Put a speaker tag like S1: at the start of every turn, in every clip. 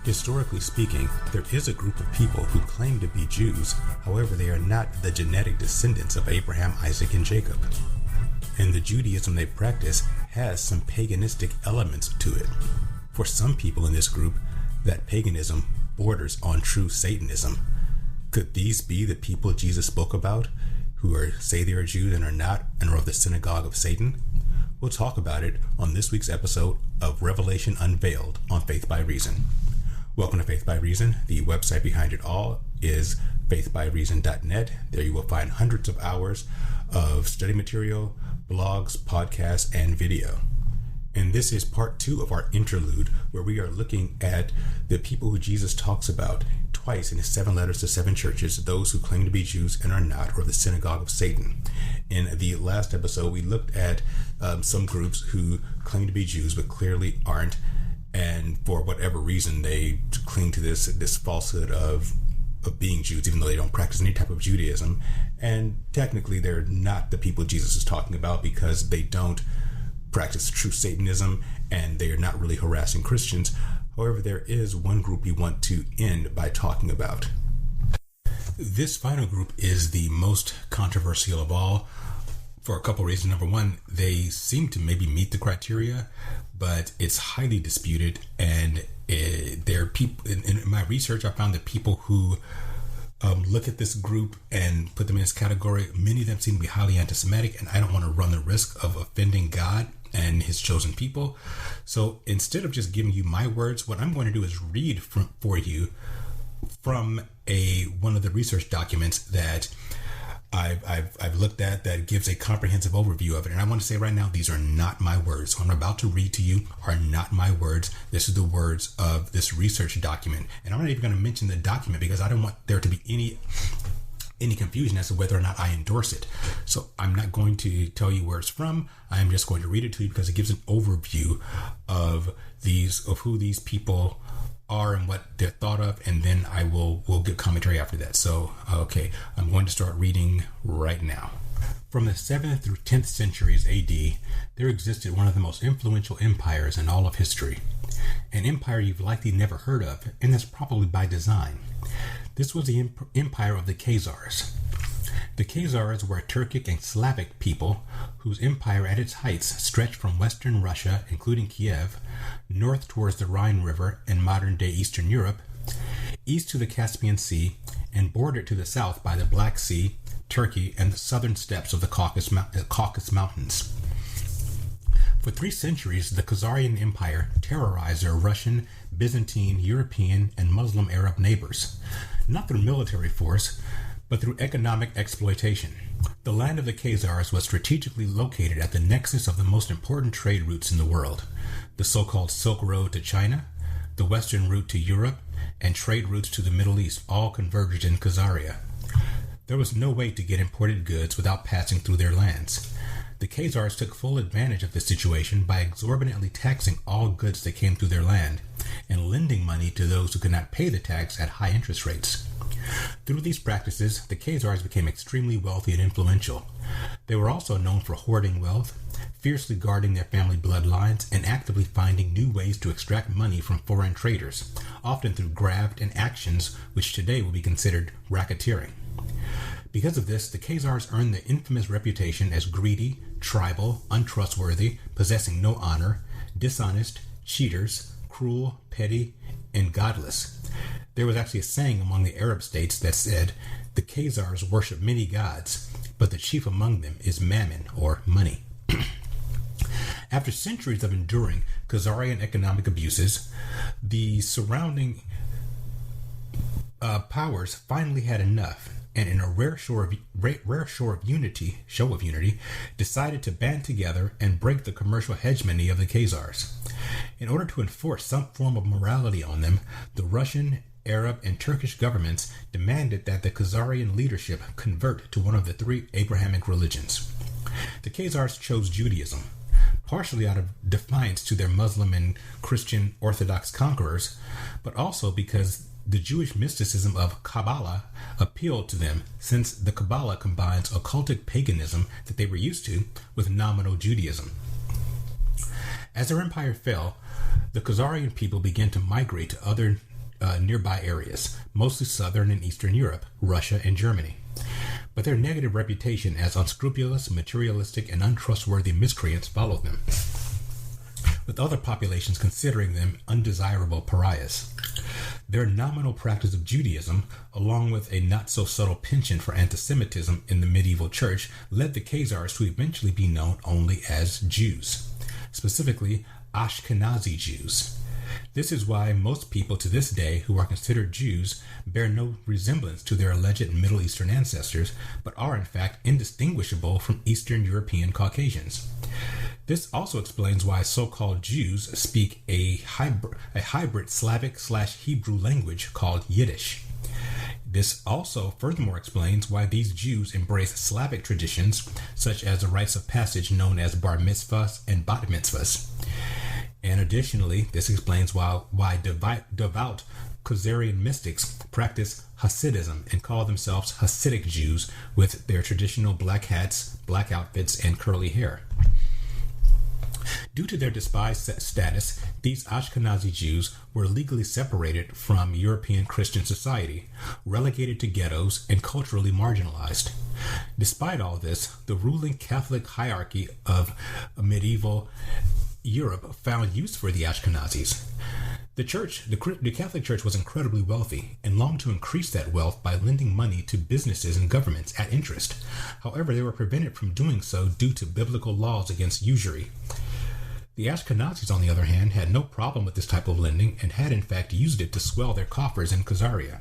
S1: Historically speaking, there is a group of people who claim to be Jews, however they are not the genetic descendants of Abraham, Isaac, and Jacob. And the Judaism they practice has some paganistic elements to it. For some people in this group, that paganism borders on true Satanism. Could these be the people Jesus spoke about, who say they are Jews and are not, and are of the Synagogue of Satan? We'll talk about it on this week's episode of Revelation Unveiled on Faith by Reason. Welcome to Faith by Reason. The website behind it all is faithbyreason.net. There you will find hundreds of hours of study material, blogs, podcasts, and video. And this is part 2 of our interlude, where we are looking at the people who Jesus talks about twice in his 7 letters to 7 churches, those who claim to be Jews and are not, or the Synagogue of Satan. In the last episode, we looked at some groups who claim to be Jews but clearly aren't, and for whatever reason they cling to this falsehood of being Jews, even though they don't practice any type of Judaism. And technically they're not the people Jesus is talking about, because they don't practice true Satanism and they are not really harassing Christians. However, there is one group we want to end by talking about. This final group is the most controversial of all, for a couple reasons. Number one, they seem to maybe meet the criteria, but it's highly disputed. And there are people in my research, I found that people who look at this group and put them in this category, many of them seem to be highly anti-Semitic, and I don't want to run the risk of offending God and his chosen people. So instead of just giving you my words, what I'm going to do is read for you from one of the research documents that I've looked at that gives a comprehensive overview of it. And I want to say right now, these are not my words. What I'm about to read to you are not my words. This is the words of this research document. And I'm not even going to mention the document because I don't want there to be any confusion as to whether or not I endorse it. So I'm not going to tell you where it's from. I'm just going to read it to you because it gives an overview of who these people are and what they're thought of, and then we'll give commentary after that. So, okay, I'm going to start reading right now. From the 7th through 10th centuries AD, there existed one of the most influential empires in all of history. An empire you've likely never heard of, and that's probably by design. This was the empire of the Khazars. The Khazars were a Turkic and Slavic people whose empire at its heights stretched from western Russia, including Kiev, north towards the Rhine River and modern-day Eastern Europe, east to the Caspian Sea, and bordered to the south by the Black Sea, Turkey, and the southern steppes of the Caucasus Mountains. For 3 centuries, the Khazarian Empire terrorized their Russian, Byzantine, European, and Muslim Arab neighbors, not through military force, but through economic exploitation. The land of the Khazars was strategically located at the nexus of the most important trade routes in the world, the so-called Silk Road to China, the western route to Europe, and trade routes to the Middle East, all converged in Khazaria. There was no way to get imported goods without passing through their lands. The Khazars took full advantage of this situation by exorbitantly taxing all goods that came through their land, and lending money to those who could not pay the tax at high interest rates. Through these practices, the Khazars became extremely wealthy and influential. They were also known for hoarding wealth, fiercely guarding their family bloodlines, and actively finding new ways to extract money from foreign traders, often through graft and actions which today would be considered racketeering. Because of this, the Khazars earned the infamous reputation as greedy, tribal, untrustworthy, possessing no honor, dishonest, cheaters, cruel, petty, and godless. There was actually a saying among the Arab states that said, the Khazars worship many gods, but the chief among them is mammon, or money. After centuries of enduring Khazarian economic abuses, the surrounding powers finally had enough, and in a rare show of unity, decided to band together and break the commercial hegemony of the Khazars. In order to enforce some form of morality on them, the Russian, Arab, and Turkish governments demanded that the Khazarian leadership convert to one of the 3 Abrahamic religions. The Khazars chose Judaism, partially out of defiance to their Muslim and Christian Orthodox conquerors, but also because the Jewish mysticism of Kabbalah appealed to them, since the Kabbalah combines occultic paganism that they were used to with nominal Judaism. As their empire fell, the Khazarian people began to migrate to other nearby areas, mostly southern and eastern Europe, Russia, and Germany. But their negative reputation as unscrupulous, materialistic, and untrustworthy miscreants followed them, with other populations considering them undesirable pariahs. Their nominal practice of Judaism, along with a not-so-subtle penchant for anti-Semitism in the medieval church, led the Khazars to eventually be known only as Jews, specifically Ashkenazi Jews. This is why most people to this day who are considered Jews bear no resemblance to their alleged Middle Eastern ancestors, but are in fact indistinguishable from Eastern European Caucasians. This also explains why so-called Jews speak a hybrid Slavic/Hebrew language called Yiddish. This also furthermore explains why these Jews embrace Slavic traditions, such as the rites of passage known as bar mitzvahs and bat mitzvahs. And additionally, this explains why devout Khazarian mystics practice Hasidism and call themselves Hasidic Jews with their traditional black hats, black outfits, and curly hair. Due to their despised status, these Ashkenazi Jews were legally separated from European Christian society, relegated to ghettos, and culturally marginalized. Despite all this, the ruling Catholic hierarchy of medieval Europe found use for the Ashkenazis. The Catholic Church was incredibly wealthy and longed to increase that wealth by lending money to businesses and governments at interest. However, they were prevented from doing so due to biblical laws against usury. The Ashkenazis, on the other hand, had no problem with this type of lending and had in fact used it to swell their coffers in Khazaria.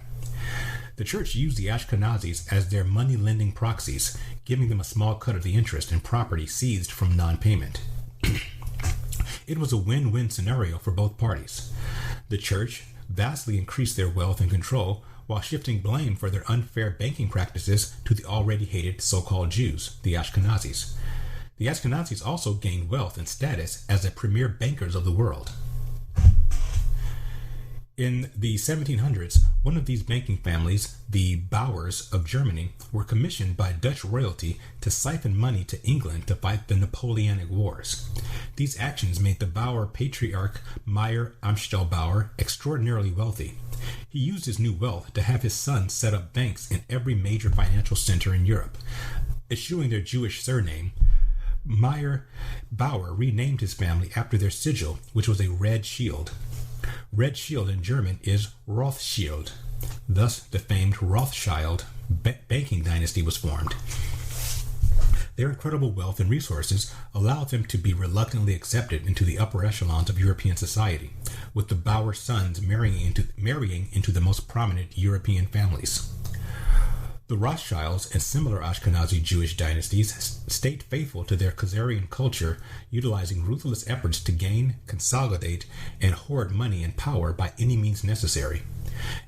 S1: The church used the Ashkenazis as their money-lending proxies, giving them a small cut of the interest and property seized from non-payment. It was a win-win scenario for both parties. The church vastly increased their wealth and control while shifting blame for their unfair banking practices to the already hated so-called Jews, the Ashkenazis. The Ashkenazis also gained wealth and status as the premier bankers of the world. In the 1700s, one of these banking families, the Bauers of Germany, were commissioned by Dutch royalty to siphon money to England to fight the Napoleonic Wars. These actions made the Bauer patriarch Meyer Amschel-Bauer extraordinarily wealthy. He used his new wealth to have his sons set up banks in every major financial center in Europe. Eschewing their Jewish surname, Meyer Bauer renamed his family after their sigil, which was a red shield. Red shield in German is Rothschild. Thus, the famed Rothschild banking dynasty was formed. Their incredible wealth and resources allowed them to be reluctantly accepted into the upper echelons of European society, with the Bauer sons marrying into the most prominent European families. The Rothschilds and similar Ashkenazi Jewish dynasties stayed faithful to their Khazarian culture, utilizing ruthless efforts to gain, consolidate, and hoard money and power by any means necessary.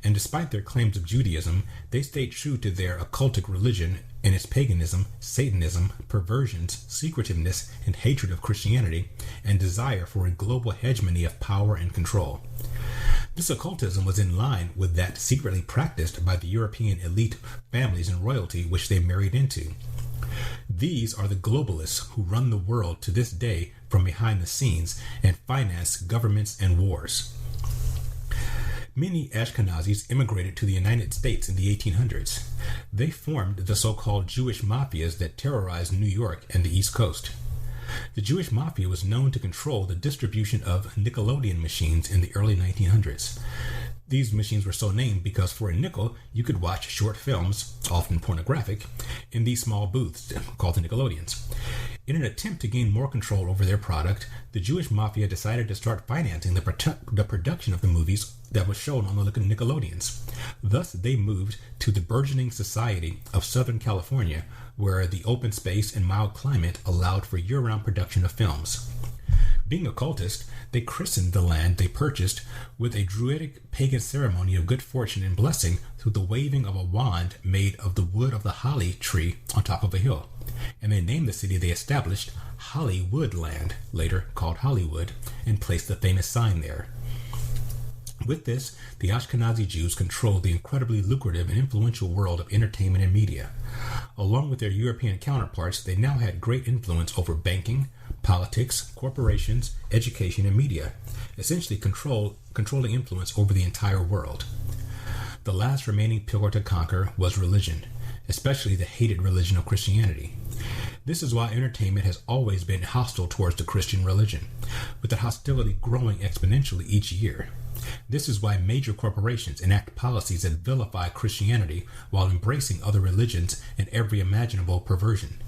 S1: And despite their claims of Judaism, they stayed true to their occultic religion and its paganism, Satanism, perversions, secretiveness, and hatred of Christianity, and desire for a global hegemony of power and control. This occultism was in line with that secretly practiced by the European elite families and royalty which they married into. These are the globalists who run the world to this day from behind the scenes and finance governments and wars. Many Ashkenazis immigrated to the United States in the 1800s. They formed the so-called Jewish mafias that terrorized New York and the East Coast. The Jewish mafia was known to control the distribution of Nickelodeon machines in the early 1900s. These machines were so named because for a nickel, you could watch short films, often pornographic, in these small booths called the Nickelodeons. In an attempt to gain more control over their product, the Jewish mafia decided to start financing the production of the movies that was shown on the Nickelodeons. Thus, they moved to the burgeoning society of Southern California, where the open space and mild climate allowed for year-round production of films. Being occultist, they christened the land they purchased with a druidic pagan ceremony of good fortune and blessing through the waving of a wand made of the wood of the holly tree on top of a hill. And they named the city they established Hollywood Land, later called Hollywood, and placed the famous sign there. With this, the Ashkenazi Jews controlled the incredibly lucrative and influential world of entertainment and media. Along with their European counterparts, they now had great influence over banking, politics, corporations, education, and media, essentially controlling influence over the entire world. The last remaining pillar to conquer was religion, especially the hated religion of Christianity. This is why entertainment has always been hostile towards the Christian religion, with the hostility growing exponentially each year. This is why major corporations enact policies that vilify Christianity while embracing other religions and every imaginable perversion.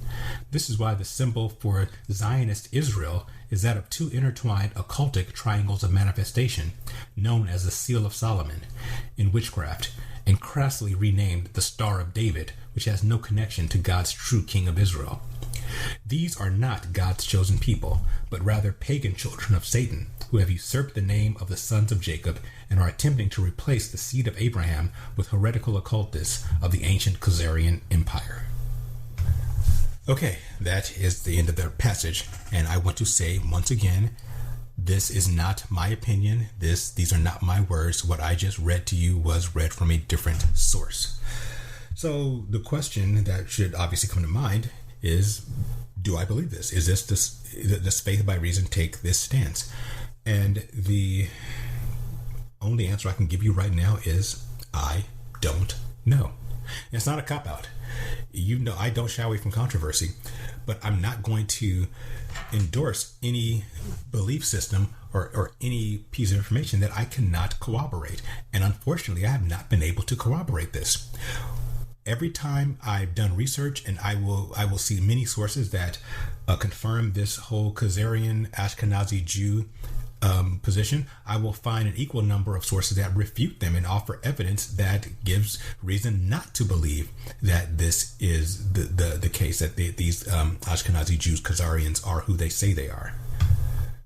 S1: This is why the symbol for Zionist Israel is that of two intertwined occultic triangles of manifestation, known as the Seal of Solomon in witchcraft, and crassly renamed the Star of David, which has no connection to God's true King of Israel. These are not God's chosen people, but rather pagan children of Satan, who have usurped the name of the sons of Jacob and are attempting to replace the seed of Abraham with heretical occultists of the ancient Khazarian Empire. Okay, that is the end of the passage, and I want to say once again, this is not my opinion. These are not my words. What I just read to you was read from a different source. So the question that should obviously come to mind is, do I believe this? Is this faith by reason take this stance? And the only answer I can give you right now is I don't know. It's not a cop-out. You know, I don't shy away from controversy, but I'm not going to endorse any belief system or any piece of information that I cannot corroborate. And unfortunately, I have not been able to corroborate this. Every time I've done research, and I will see many sources that confirm this whole Khazarian Ashkenazi Jew position, I will find an equal number of sources that refute them and offer evidence that gives reason not to believe that this is the case, that these Ashkenazi Jews, Khazarians, are who they say they are.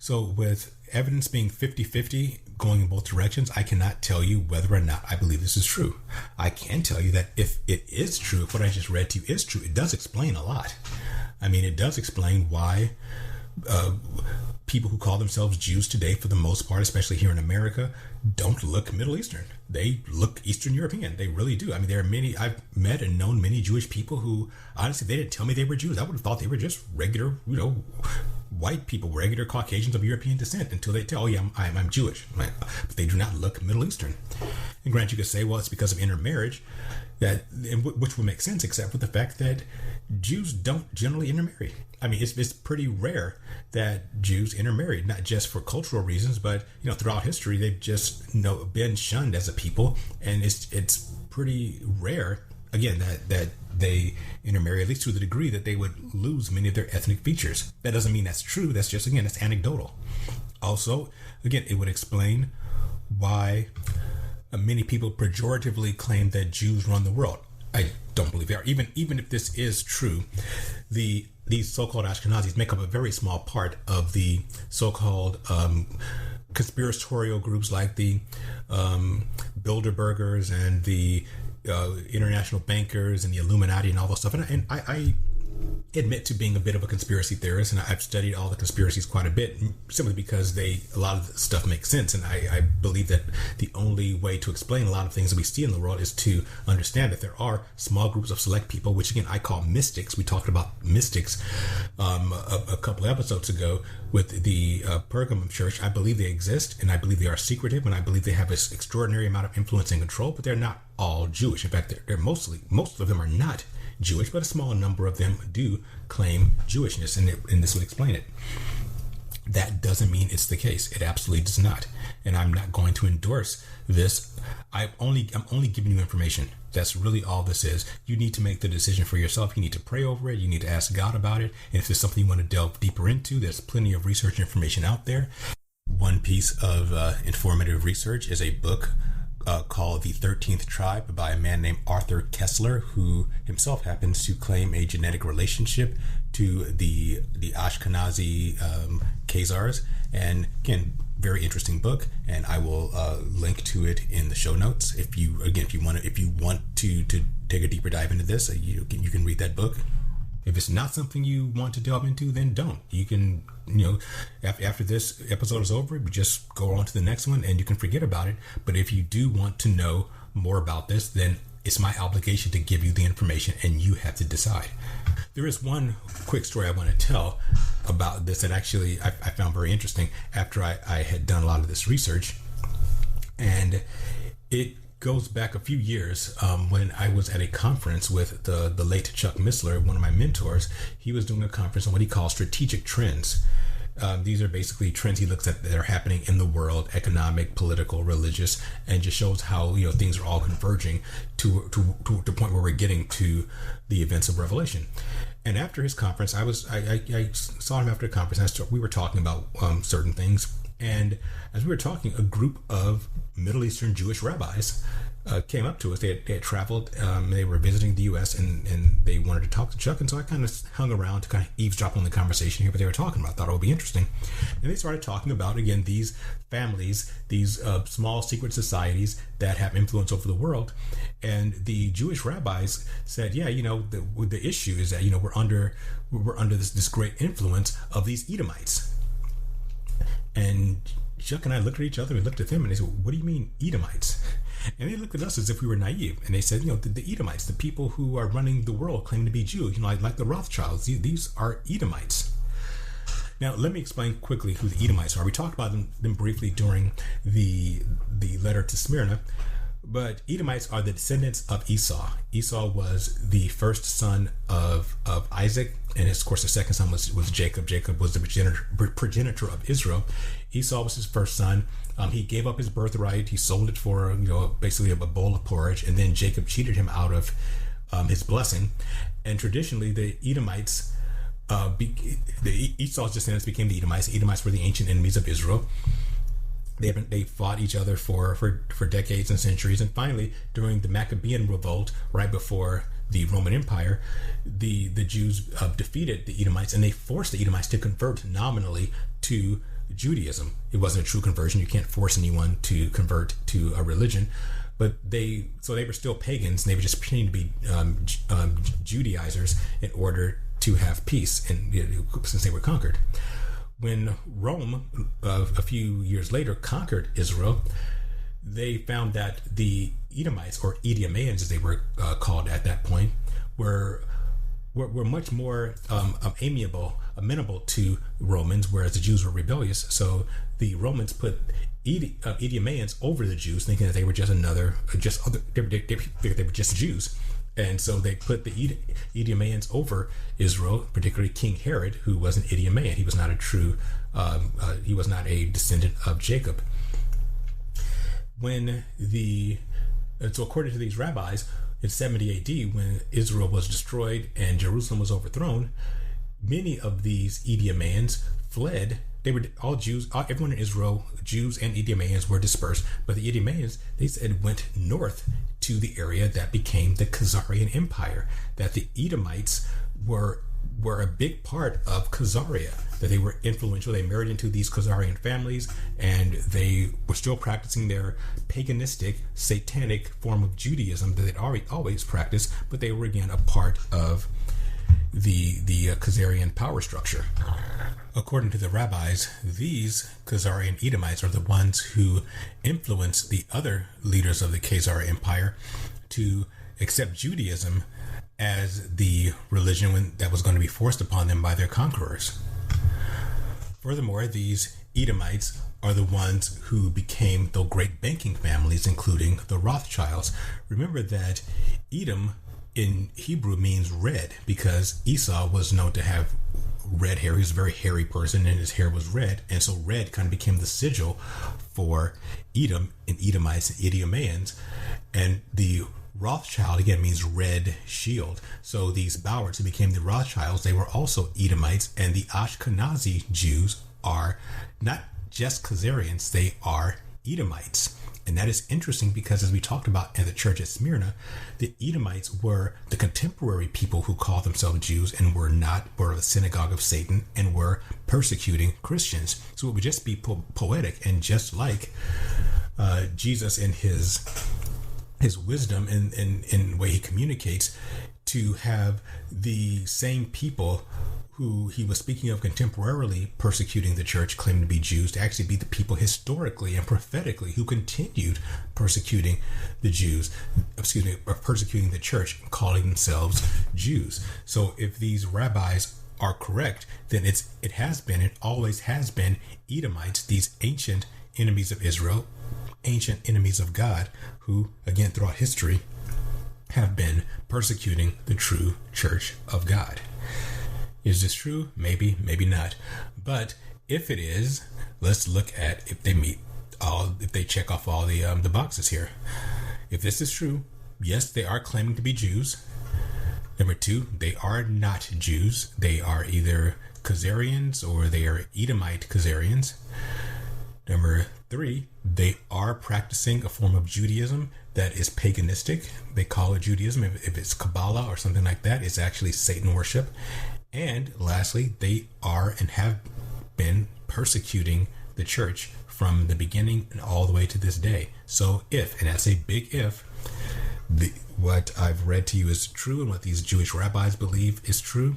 S1: So with evidence being 50-50 going in both directions, I cannot tell you whether or not I believe this is true. I can tell you that if it is true, if what I just read to you is true, it does explain a lot. I mean, it does explain why people who call themselves Jews today, for the most part, especially here in America, don't look Middle Eastern. They look Eastern European. They really do. I mean, there are many, I've met and known many Jewish people who, honestly, they didn't tell me they were Jews. I would have thought they were just regular, white people, regular Caucasians of European descent, until they tell, oh yeah, I'm Jewish. But they do not look Middle Eastern. And granted, you could say, well, it's because of intermarriage, which would make sense, except for the fact that Jews don't generally intermarry. I mean, it's pretty rare that Jews intermarry, not just for cultural reasons, but throughout history they've just been shunned as a people, and it's pretty rare, again, that they intermarry, at least to the degree that they would lose many of their ethnic features. That doesn't mean that's true. That's just, again, that's anecdotal. Also, again, it would explain why many people pejoratively claim that Jews run the world. I don't believe they are. Even if this is true, these so-called Ashkenazis make up a very small part of the so-called conspiratorial groups like the Bilderbergers and the international bankers and the Illuminati and all those stuff. And I admit to being a bit of a conspiracy theorist, and I've studied all the conspiracies quite a bit, simply because a lot of the stuff makes sense. And I believe that the only way to explain a lot of things that we see in the world is to understand that there are small groups of select people, which again I call mystics. We talked about mystics a couple of episodes ago with the Pergamum church. I believe they exist, and I believe they are secretive, and I believe they have this extraordinary amount of influence and control, but they're not all Jewish. In fact, most of them are not Jewish, but a small number of them do claim Jewishness, and this would explain it. That doesn't mean it's the case. It absolutely does not. And I'm not going to endorse this. I'm only giving you information. That's really all this is. You need to make the decision for yourself. You need to pray over it. You need to ask God about it. And if there's something you want to delve deeper into, there's plenty of research information out there. One piece of informative research is a book called The 13th Tribe by a man named Arthur Koestler, who himself happens to claim a genetic relationship to the Ashkenazi Khazars. And again, very interesting book, and I will link to it in the show notes. If you want to take a deeper dive into this, you can read that book. If it's not something you want to delve into, then don't. You can, after this episode is over, just go on to the next one and you can forget about it. But if you do want to know more about this, then It's my obligation to give you the information, and you have to decide. There is one quick story I want to tell about this that actually I found very interesting after I had done a lot of this research. And it goes back a few years when I was at a conference with the late Chuck Missler, one of my mentors. He was doing a conference on what he calls strategic trends. These are basically trends he looks at that are happening in the world, economic, political, religious, and just shows how things are all converging to the point where we're getting to the events of Revelation. And after his conference, I saw him after the conference. We were talking about certain things, and as we were talking, a group of Middle Eastern Jewish rabbis came up to us. They had traveled, they were visiting the U.S. and they wanted to talk to Chuck, and so I kind of hung around to kind of eavesdrop on the conversation, here what they were talking about. I thought it would be interesting. And they started talking about, again, these families, these small secret societies that have influence over the world. And the Jewish rabbis said, yeah, the issue is that we're under this great influence of these Edomites. And Chuck and I looked at each other, we looked at them, and they said, what do you mean Edomites? And they looked at us as if we were naive. And they said, the Edomites, the people who are running the world, claim to be Jews, like the Rothschilds. These are Edomites. Now, let me explain quickly who the Edomites are. We talked about them briefly during the letter to Smyrna. But Edomites are the descendants of Esau. Esau was the first son of Isaac, and of course the second son was Jacob. Jacob was the progenitor of Israel. Esau was his first son. He gave up his birthright. He sold it for basically a bowl of porridge, and then Jacob cheated him out of his blessing. And traditionally, the Edomites, Esau's descendants became the Edomites. Edomites were the ancient enemies of Israel. They fought each other for decades and centuries, and finally, during the Maccabean revolt, right before the Roman Empire, the Jews defeated the Edomites, and they forced the Edomites to convert nominally to Judaism. It wasn't a true conversion. You can't force anyone to convert to a religion, but they were still pagans, and they were just pretending to be Judaizers in order to have peace, and since they were conquered. When Rome, a few years later, conquered Israel, they found that the Edomites, or Idumeans as they were called at that point, were much more amenable to Romans, whereas the Jews were rebellious. So the Romans put Idumeans over the Jews, thinking that they were they were just Jews. And so they put the Idumeans over Israel, particularly King Herod, who was an Idumean. He was not he was not a descendant of Jacob. So according to these rabbis, in 70 AD, when Israel was destroyed and Jerusalem was overthrown, many of these Idumeans fled. They were all Jews. Everyone in Israel, Jews and Idumeans, were dispersed. But the Idumeans, they said, went north to the area that became the Khazarian Empire. That the Edomites were a big part of Khazaria. That they were influential. They married into these Khazarian families, and they were still practicing their paganistic, satanic form of Judaism that they'd always practiced. But they were again a part of the Khazarian power structure. According to the rabbis, these Khazarian Edomites are the ones who influenced the other leaders of the Khazar Empire to accept Judaism as the religion that was going to be forced upon them by their conquerors. Furthermore, these Edomites are the ones who became the great banking families, including the Rothschilds. Remember that Edom in Hebrew means red, because Esau was known to have red hair. He was a very hairy person, and his hair was red, and so red kind of became the sigil for Edom and Edomites and Idumeans. And the Rothschild again means red shield. So these Bowards who became the Rothschilds, they were also Edomites, and the Ashkenazi Jews are not just Khazarians, they are Edomites. And that is interesting because, as we talked about in the church at Smyrna, the Edomites were the contemporary people who called themselves Jews and were the Synagogue of Satan and were persecuting Christians. So it would just be poetic, and just like Jesus in his wisdom and in the way he communicates to have the same people who he was speaking of contemporarily persecuting the church, claiming to be Jews, to actually be the people historically and prophetically who continued persecuting the Jews, or persecuting the church, calling themselves Jews. So if these rabbis are correct, then it always has been Edomites, these ancient enemies of Israel, ancient enemies of God, who, again, throughout history, have been persecuting the true church of God. Is this true? Maybe, maybe not. But if it is, let's look at if they check off all the boxes here. If this is true, yes, they are claiming to be Jews. Number two, they are not Jews. They are either Khazarians or they are Edomite Khazarians. Number three, they are practicing a form of Judaism that is paganistic. They call it Judaism. If it's Kabbalah or something like that, it's actually Satan worship. And lastly, they are and have been persecuting the church from the beginning and all the way to this day. So if, and that's a big if, what I've read to you is true and what these Jewish rabbis believe is true,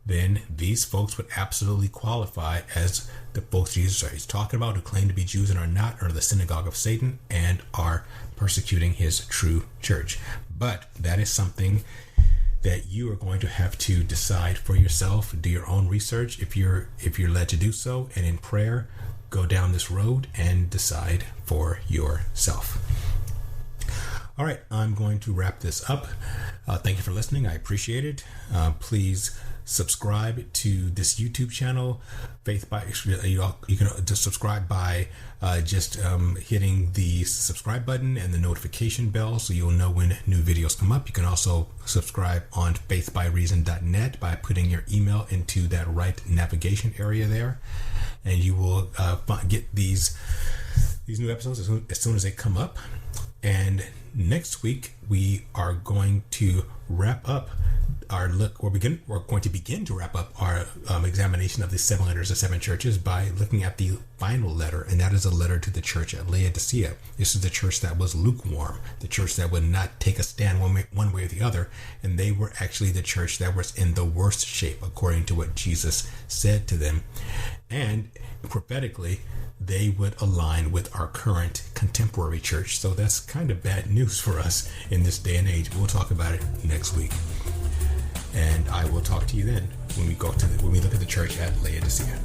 S1: then these folks would absolutely qualify as the folks Jesus is talking about who claim to be Jews and are not, or the Synagogue of Satan, and are persecuting his true church. But that is something that you are going to have to decide for yourself. Do your own research if you're led to do so, and in prayer, go down this road and decide for yourself. All right, I'm going to wrap this up. Thank you for listening. I appreciate it. Please subscribe to this YouTube channel. You can just subscribe by just hitting the subscribe button and the notification bell so you'll know when new videos come up. You can also subscribe on faithbyreason.net by putting your email into that right navigation area there, and you will get these new episodes as soon as they come up. And next week we are going to wrap up our look, we're going to begin to wrap up our examination of the seven letters of seven churches by looking at the final letter, and that is a letter to the church at Laodicea. This is the church that was lukewarm, the church that would not take a stand one way or the other, and they were actually the church that was in the worst shape, according to what Jesus said to them. And prophetically, they would align with our current contemporary church. So that's kind of bad news for us in this day and age. We'll talk about it next week. And I will talk to you then when we look at the church at Laodicea.